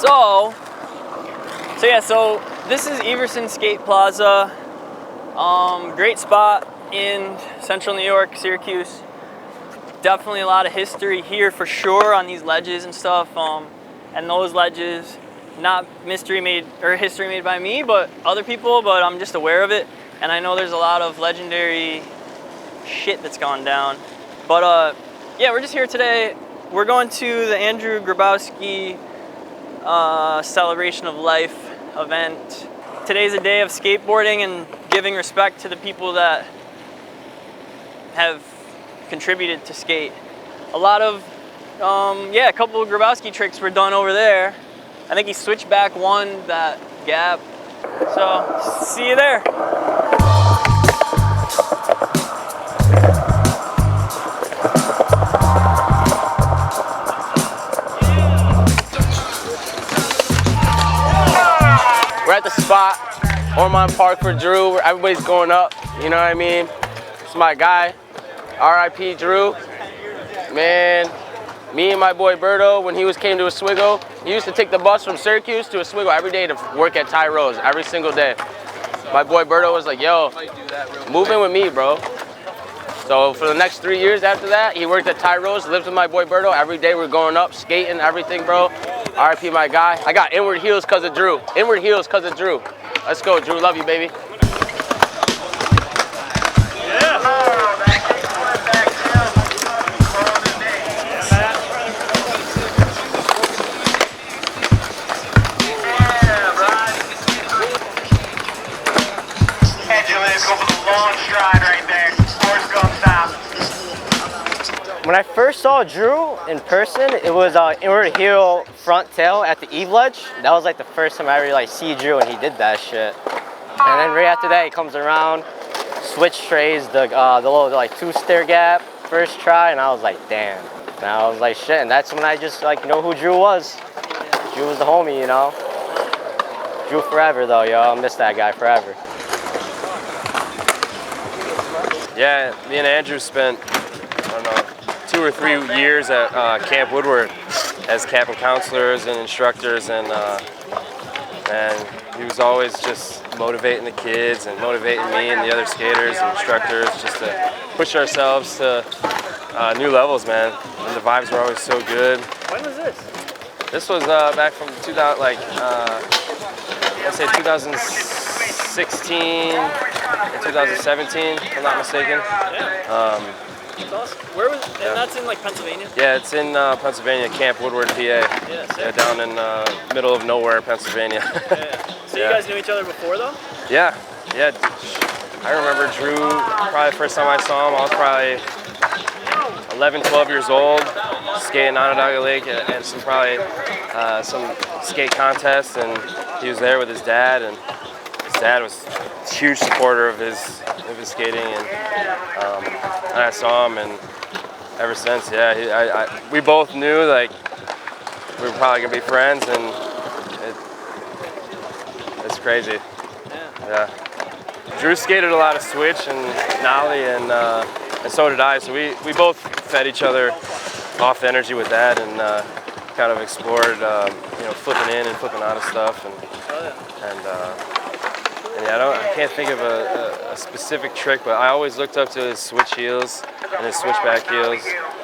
So this is Everson Skate Plaza. Great spot in central New York, Syracuse. Definitely a lot of history here for sure on these ledges and stuff. And those ledges, not history made by me, but other people, but I'm just aware of it. And I know there's a lot of legendary shit that's gone down. But yeah, we're just here today. We're going to the Andrew Grabowski Celebration of Life event. Today's a day of skateboarding and giving respect to the people that have contributed to skate. A lot of, a couple of Grabowski tricks were done over there. I think he switched back one, that gap. So, see you there. We're at the spot, Ormond Park for Drew, where everybody's going up, you know what I mean? It's my guy, R.I.P. Drew. Man, me and my boy Berto, when he came to Oswego, he used to take the bus from Syracuse to Oswego every day to work at Tyro's, every single day. My boy Berto was like, yo, move in with me, bro. So for the next 3 years after that, he worked at Tyro's, lived with my boy Berto. Every day we're going up, skating, everything, bro. R.I.P. my guy. I got inward heels because of Drew. Inward heels because of Drew. Let's go, Drew. Love you, baby. When I first saw Drew in person, it was inward heel front tail at the Eve ledge. That was like the first time I ever see Drew, and he did that shit. And then right after that, he comes around, switch trays, the little two stair gap first try, and I was like, damn. And I was like, shit. And that's when I just know who Drew was. Drew was the homie, you know. Drew forever though, yo. I'll miss that guy forever. Yeah, me and Andrew spent, I don't know, 2 or 3 years at Camp Woodward as camping counselors and instructors, and he was always just motivating the kids and motivating me and the other skaters and instructors just to push ourselves to new levels, man. And the vibes were always so good. When was this? This was back from 2016 and 2017, if I'm not mistaken. Yeah. That's awesome. Where was? And that's in Pennsylvania. Yeah, it's in Pennsylvania, Camp Woodward, PA. Yeah, down in middle of nowhere, Pennsylvania. So you guys knew each other before, though? Yeah. I remember Drew. Probably the first time I saw him, I was probably 11, 12 years old, skating Onondaga Lake at some skate contest, and he was there with his dad, and his dad was a huge supporter of his skating, and I saw him, and ever since, we both knew we were probably gonna be friends, and it's crazy. Yeah. Drew skated a lot of switch and nollie, and so did I. So we both fed each other off the energy with that, and kind of explored, flipping in and flipping out of stuff, I can't think of a specific trick, but I always looked up to his switch heels and his switchback heels.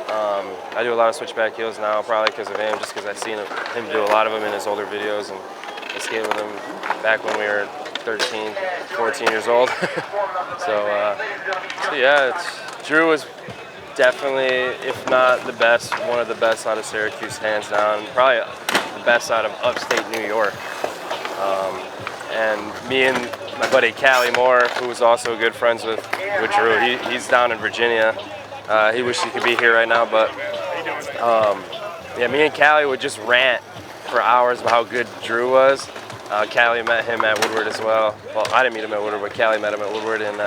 I do a lot of switchback heels now, probably because of him, just because I've seen him do a lot of them in his older videos, and I skated with him back when we were 13, 14 years old. so yeah, Drew was definitely, if not the best, one of the best out of Syracuse, hands down, probably the best out of upstate New York. And me and my buddy Callie Moore, who was also good friends with Drew, he's down in Virginia. He wished he could be here right now, but me and Callie would just rant for hours about how good Drew was. Callie met him at Woodward as well. Well, I didn't meet him at Woodward, but Callie met him at Woodward, and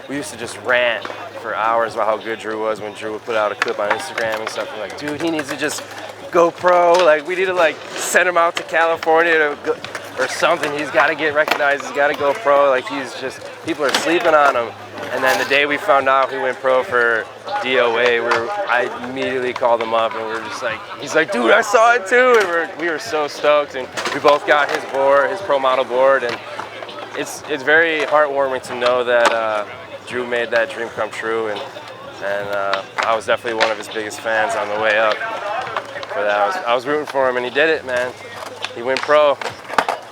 we used to just rant for hours about how good Drew was when Drew would put out a clip on Instagram and stuff. We're like, dude, he needs to just go pro. We need to send him out to California to go, or something. He's got to get recognized. He's got to go pro. He's just, people are sleeping on him. And then the day we found out he went pro for DOA, I immediately called him up and we were just like, he's like, dude, I saw it too. And we were so stoked, and we both got his board, his pro model board, and it's very heartwarming to know that Drew made that dream come true, and I was definitely one of his biggest fans on the way up for that. I was rooting for him, and he did it, man. He went pro,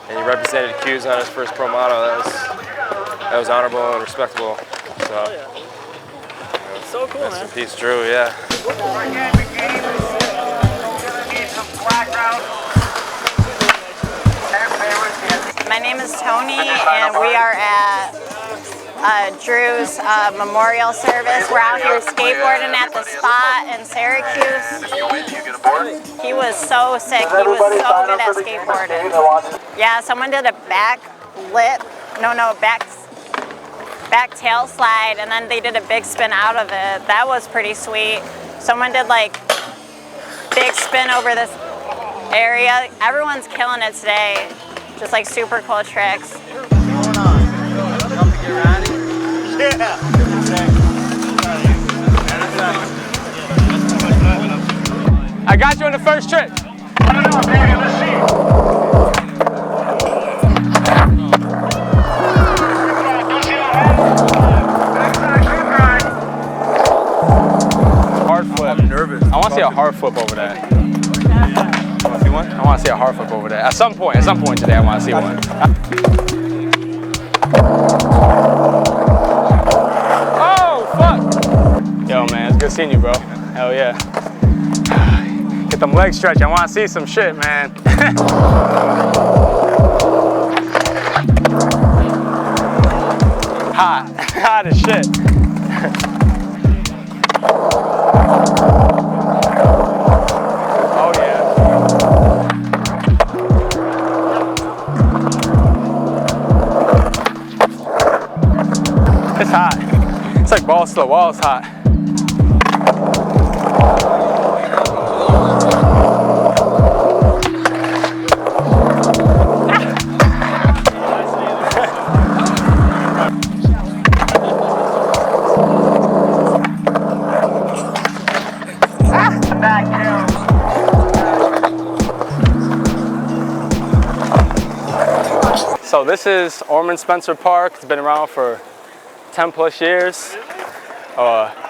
and he represented Q's on his first pro model. That was honorable and respectable. So. So cool, man. Peace, Drew, yeah. My name is Tony, and we are at Drew's memorial service. We're out here skateboarding at the spot in Syracuse. He was so sick. He was so good at skateboarding. Yeah, someone did a back tail slide, and then they did a big spin out of it. That was pretty sweet. Someone did like big spin over this area. Everyone's killing it today. Just like super cool tricks. I got you on the first trick. I want to see a hard flip over that. Want to see one? I want to see a hard flip over that. At some point today, I want to see one. Oh, fuck! Yo, man, it's good seeing you, bro. Hell yeah. Get them legs stretched. I want to see some shit, man. Hot as shit. It's hot. It's like balls to the wall, it's hot. So this is Ormond Spencer Park. It's been around for 10 plus years.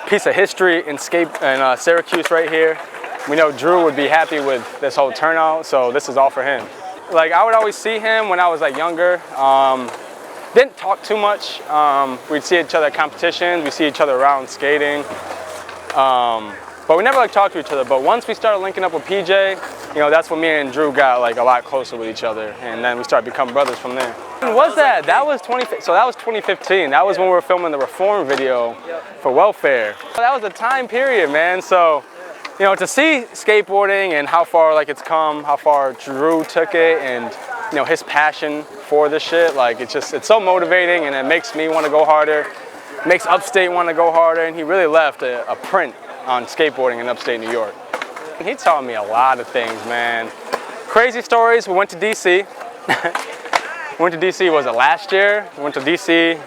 Piece of history in Syracuse right here. We know Drew would be happy with this whole turnout, so this is all for him. Like, I would always see him when I was like younger. Didn't talk too much. We'd see each other at competitions, we'd see each other around skating. But we never like talked to each other. But once we started linking up with PJ, you know, that's when me and Drew got like a lot closer with each other, and then we started becoming brothers from there. When was that? That was 2015. That was when we were filming the Reform video for Welfare. That was a time period, man. So, you know, to see skateboarding and how far like it's come, how far Drew took it, and you know, his passion for this shit, like it's so motivating, and it makes me want to go harder. It makes Upstate want to go harder, and he really left a print on skateboarding in Upstate New York. He taught me a lot of things, man. Crazy stories. We went to DC. Went to DC, was it last year? We went to DC.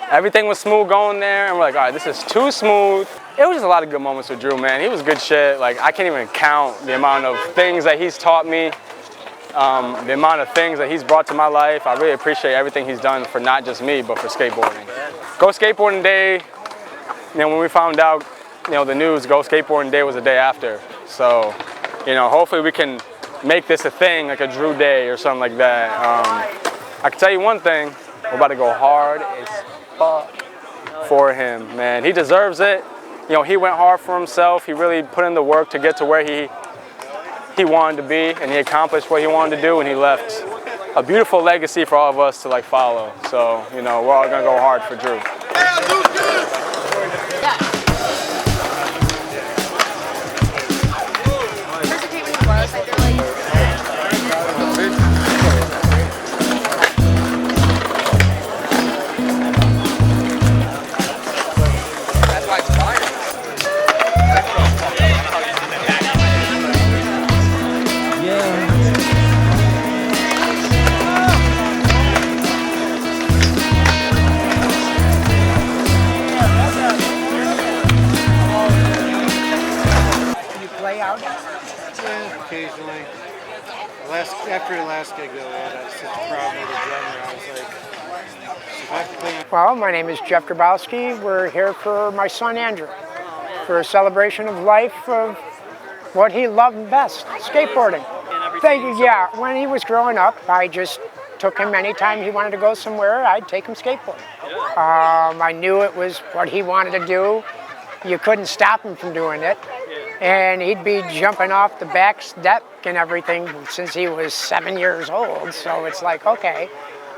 Everything was smooth going there, and we're like, all right, this is too smooth. It was just a lot of good moments with Drew, man. He was good shit. Like, I can't even count the amount of things that he's taught me, the amount of things that he's brought to my life. I really appreciate everything he's done for not just me, but for skateboarding. Go Skateboarding Day, you know, when we found out, you know, the news, Go Skateboarding Day was the day after. So, you know, hopefully we can make this a thing, like a Drew Day or something like that. I can tell you one thing, we're about to go hard as fuck for him, man. He deserves it. You know, he went hard for himself. He really put in the work to get to where he wanted to be, and he accomplished what he wanted to do, and he left a beautiful legacy for all of us to like follow. So, you know, we're all gonna go hard for Drew. occasionally. After the last gig, though, we had such a problem with the drummer. I was like, if I have to play. Well, my name is Jeff Grabowski. We're here for my son Andrew, for a celebration of life of what he loved best, skateboarding. Thank you. Yeah, when he was growing up, I just took him anytime he wanted to go somewhere, I'd take him skateboarding. I knew it was what he wanted to do. You couldn't stop him from doing it. And he'd be jumping off the back step and everything since he was 7 years old. So it's like, okay.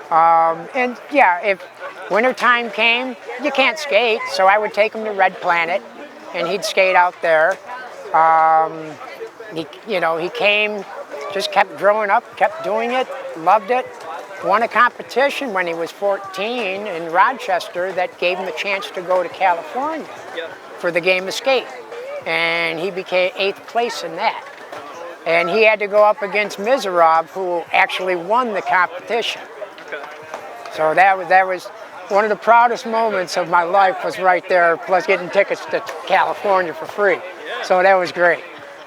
And yeah, if wintertime came, you can't skate. So I would take him to Red Planet and he'd skate out there. He came, just kept growing up, kept doing it, loved it. Won a competition when he was 14 in Rochester that gave him a chance to go to California for the game of skate. And he became 8th place in that. And he had to go up against Mizarov, who actually won the competition. So that was one of the proudest moments of my life was right there, plus getting tickets to California for free. So that was great.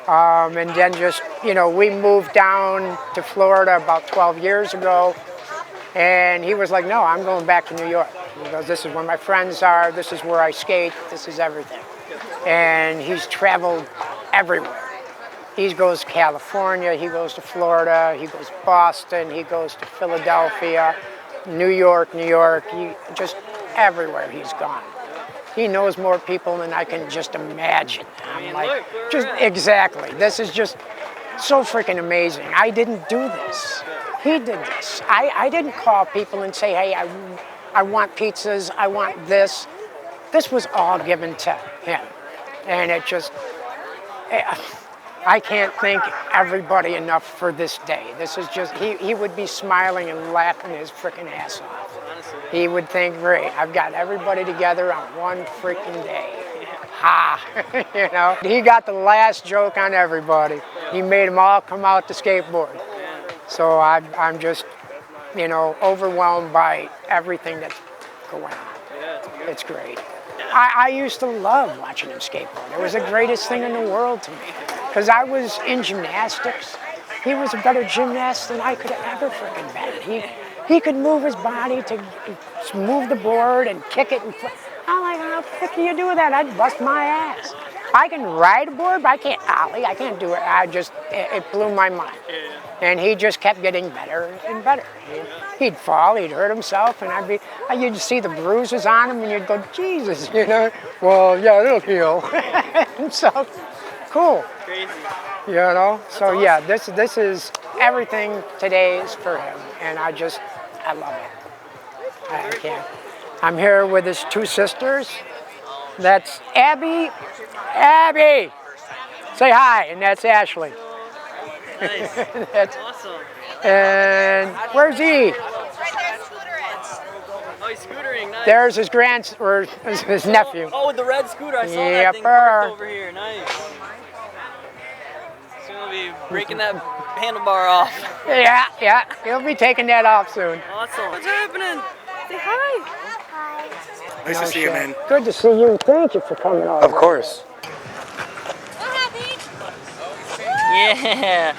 And then just, we moved down to Florida about 12 years ago. And he was like, no, I'm going back to New York. He goes, this is where my friends are, this is where I skate, this is everything. And he's traveled everywhere. He goes to California, he goes to Florida, he goes to Boston, he goes to Philadelphia, New York, just everywhere he's gone. He knows more people than I can just imagine. I'm like, exactly. This is just so freaking amazing. I didn't do this. He did this. I didn't call people and say, hey, I want pizzas, I want this. This was all given to him. And it just, I can't thank everybody enough for this day. This is just, he would be smiling and laughing his freaking ass off. He would think, great, I've got everybody together on one freaking day. Ha, He got the last joke on everybody. He made them all come out to skateboard. So I'm just, overwhelmed by everything that's going on. It's great. I used to love watching him skateboard. It was the greatest thing in the world to me. Because I was in gymnastics. He was a better gymnast than I could have ever freaking been. He could move his body to move the board and kick it. I'm like, how the heck do you do that? I'd bust my ass. I can ride a board, but I can't ollie. I can't do it. It blew my mind. And he just kept getting better and better. He'd fall, he'd hurt himself, and you'd see the bruises on him, and you'd go, Jesus, Well, yeah, it'll heal. So, cool. Crazy. So yeah, this is everything today is for him, and I love it. I can't. I'm here with his two sisters. That's Abby. Abby! Say hi, and that's Ashley. Nice. That's awesome. And where's he? Right there, scooter is. Oh, he's scootering. Nice. There's his nephew. Oh, with the red scooter. I saw that Yep. thing parked over here. Nice. Soon he'll be breaking that handlebar off. Yeah. He'll be taking that off soon. Awesome. What's happening? Say hi. Nice to see you, man. Good to see you. Thank you for coming over. Of course. Yeah.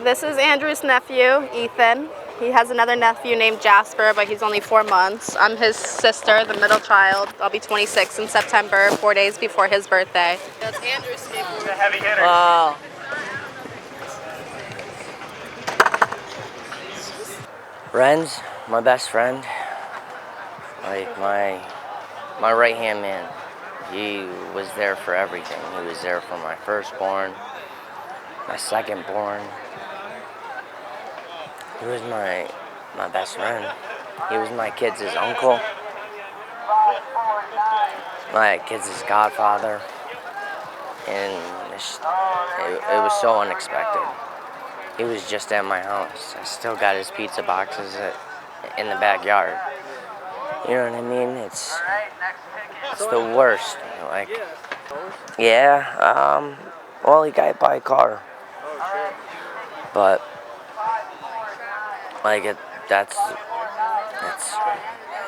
This is Andrew's nephew, Ethan. He has another nephew named Jasper, but he's only 4 months. I'm his sister, the middle child. I'll be 26 in September, 4 days before his birthday. That's Andrew's skateboard. The heavy hitter. Wow. Ren's my best friend, like my right-hand man. He was there for everything. He was there for my firstborn, my secondborn. He was my best friend. He was my kids' uncle, my kids' godfather, and it was so unexpected. He was just at my house. I still got his pizza boxes in the backyard. You know what I mean? It's the worst. Like, yeah. Well, he got hit by a car. But like that's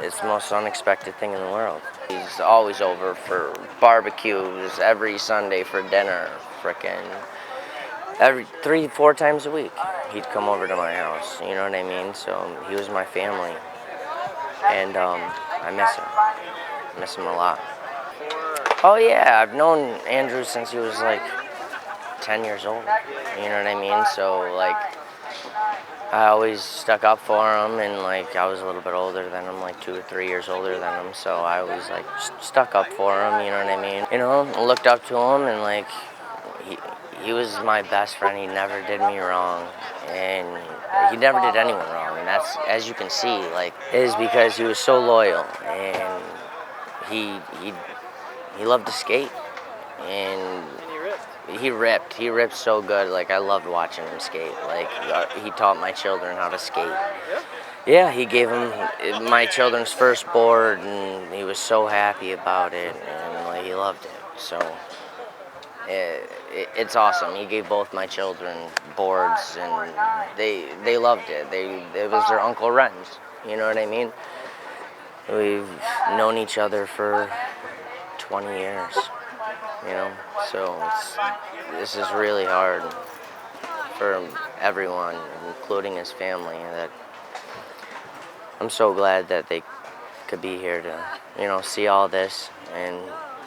it's the most unexpected thing in the world. He's always over for barbecues every Sunday for dinner, frickin' every 3-4 times a week. He'd come over to my house, you know what I mean? So he was my family, and I miss him. I miss him a lot. Oh yeah, I've known Andrew since he was like 10 years old, you know what I mean? So like, I always stuck up for him, and like I was a little bit older than him, like 2 or 3 years older than him, so I always like stuck up for him, you know what I mean? You know, looked up to him, and like he was my best friend. He never did me wrong, and he never did anyone wrong, and that's, as you can see, like, is because he was so loyal, and he loved to skate, and he ripped so good. Like, I loved watching him skate. Like, he taught my children how to skate. Yeah, he gave them my children's first board, and he was so happy about it, and like, he loved it. So it's awesome. He gave both my children boards, and they loved it. It was their Uncle Ren's, you know what I mean? We've known each other for 20 years, you know, so this is really hard for everyone, including his family. That I'm so glad that they could be here to, you know, see all this and,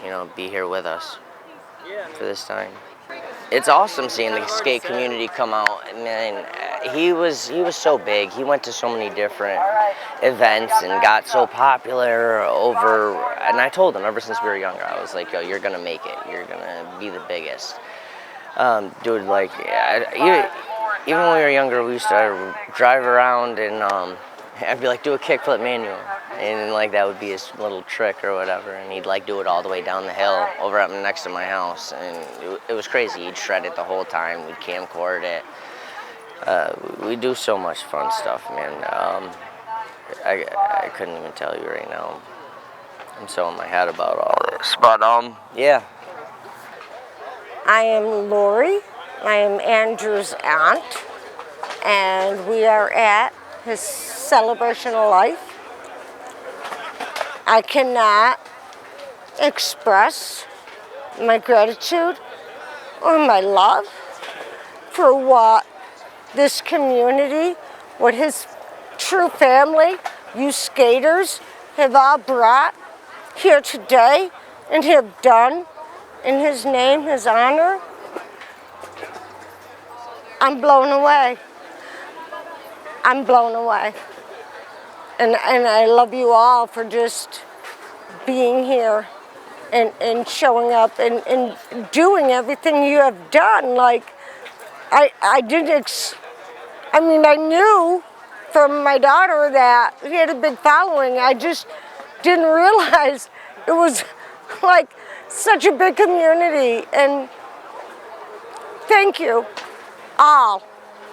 you know, be here with us for this time. It's awesome seeing the skate community come out. I mean, he was so big. He went to so many different events and got so popular over. And I told him ever since we were younger, I was like, yo, you're gonna make it. You're gonna be the biggest. Dude, like, even when we were younger, we used to drive around and I'd be like, do a kickflip manual. And like that would be his little trick or whatever, and he'd like do it all the way down the hill over up next to my house, and it was crazy. He'd shred it the whole time. We'd camcord it. We do so much fun stuff, man. I couldn't even tell you right now. I'm so in my head about all this, but yeah. I am Lori. I am Andrew's aunt, and we are at his celebration of life. I cannot express my gratitude or my love for what this community, what his true family, you skaters, have all brought here today and have done in his name, his honor. I'm blown away. I'm blown away. And I love you all for just being here and showing up and doing everything you have done. Like, I knew from my daughter that he had a big following. I just didn't realize it was like such a big community. And thank you all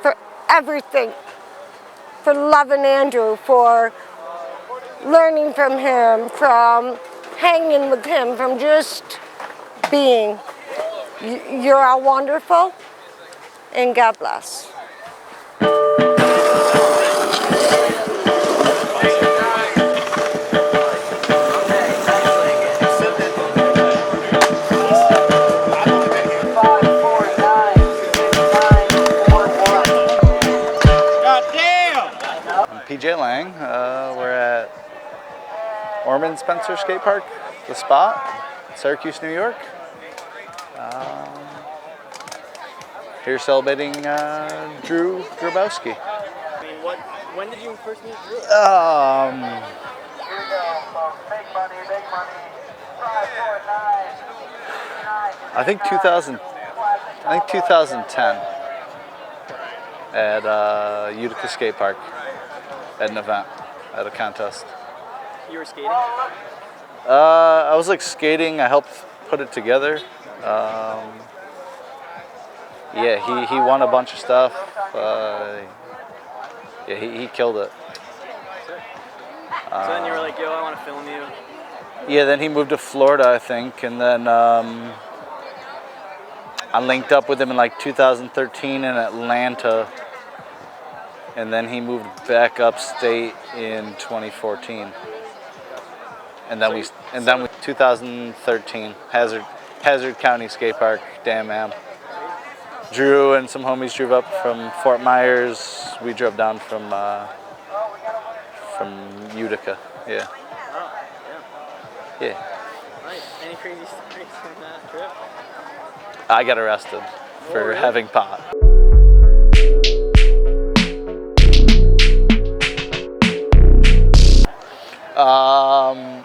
for everything. For loving Andrew, for learning from him, from hanging with him, from just being. You're all wonderful, and God bless. PJ Lang. We're at Ormond Spencer Skate Park, the spot, Syracuse, New York. Here celebrating Drew Grabowski. I mean, when did you first meet Drew? I think 2010 at Utica Skate Park. At an event, at a contest. You were skating? I was like skating. I helped put it together. Yeah, he won a bunch of stuff. Yeah, he killed it. So then you were like, yo, I want to film you. Yeah, then he moved to Florida, I think, and then I linked up with him in like 2013 in Atlanta. And then he moved back upstate in 2014. And then 2013 Hazard County Skate Park, Damn Am. Drew and some homies drove up from Fort Myers. We drove down from Utica. Yeah. Oh, Yeah. Nice. Any crazy stories from that trip? I got arrested for really? having pot.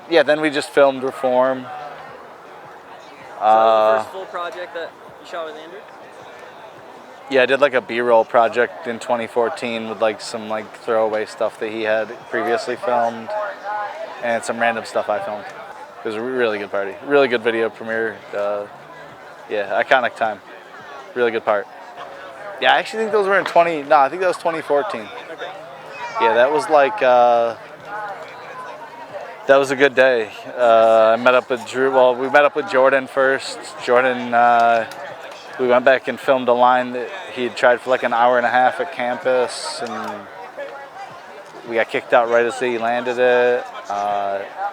Yeah, then we just filmed Reform. So that was the first full project that you shot with Andrew? Yeah, I did like a B-roll project in 2014 with like some like throwaway stuff that he had previously filmed and some random stuff I filmed. It was a really good party. Really good video premiere. Yeah, iconic time. Really good part. Yeah, I actually think those were in I think that was 2014. Okay. Yeah, that was like, that was a good day. I met up with Drew, well, we met up with Jordan first. Jordan, we went back and filmed a line that he had tried for like an hour and a half at campus, and we got kicked out right as he landed it.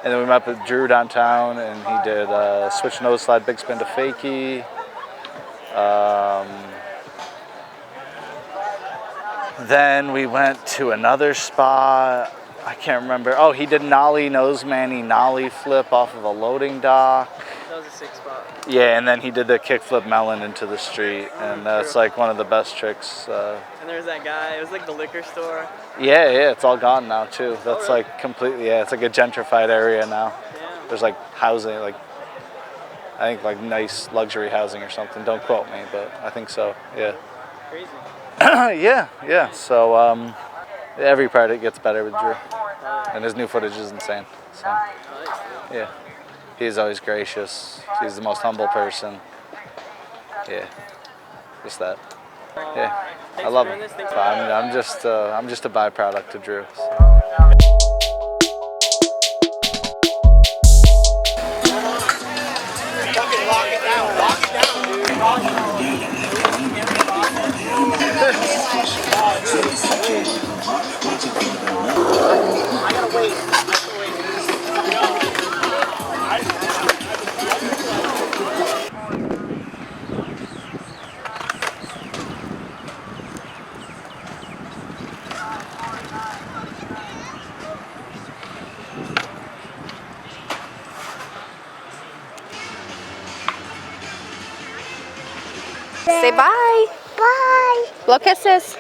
And then we met up with Drew downtown, and he did switch nose slide, big spin to fakie. Then we went to another spot. I can't remember. Oh, he did nollie nose manny nollie flip off of a loading dock. That was a sick spot. Yeah, and then he did the kickflip melon into the street, and that's like one of the best tricks. And there was that guy. It was like the liquor store. Yeah, it's all gone now too. That's like completely, yeah, it's like a gentrified area now. Yeah. There's like housing, like I think like nice luxury housing or something. Don't quote me, but I think so. Yeah. Crazy. yeah. So every part it gets better with Drew, and his new footage is insane. So yeah, he's always gracious. He's the most humble person. Yeah, just that. Yeah, I love him. I'm just a byproduct of Drew. So. Say bye. Bye. Blow kisses.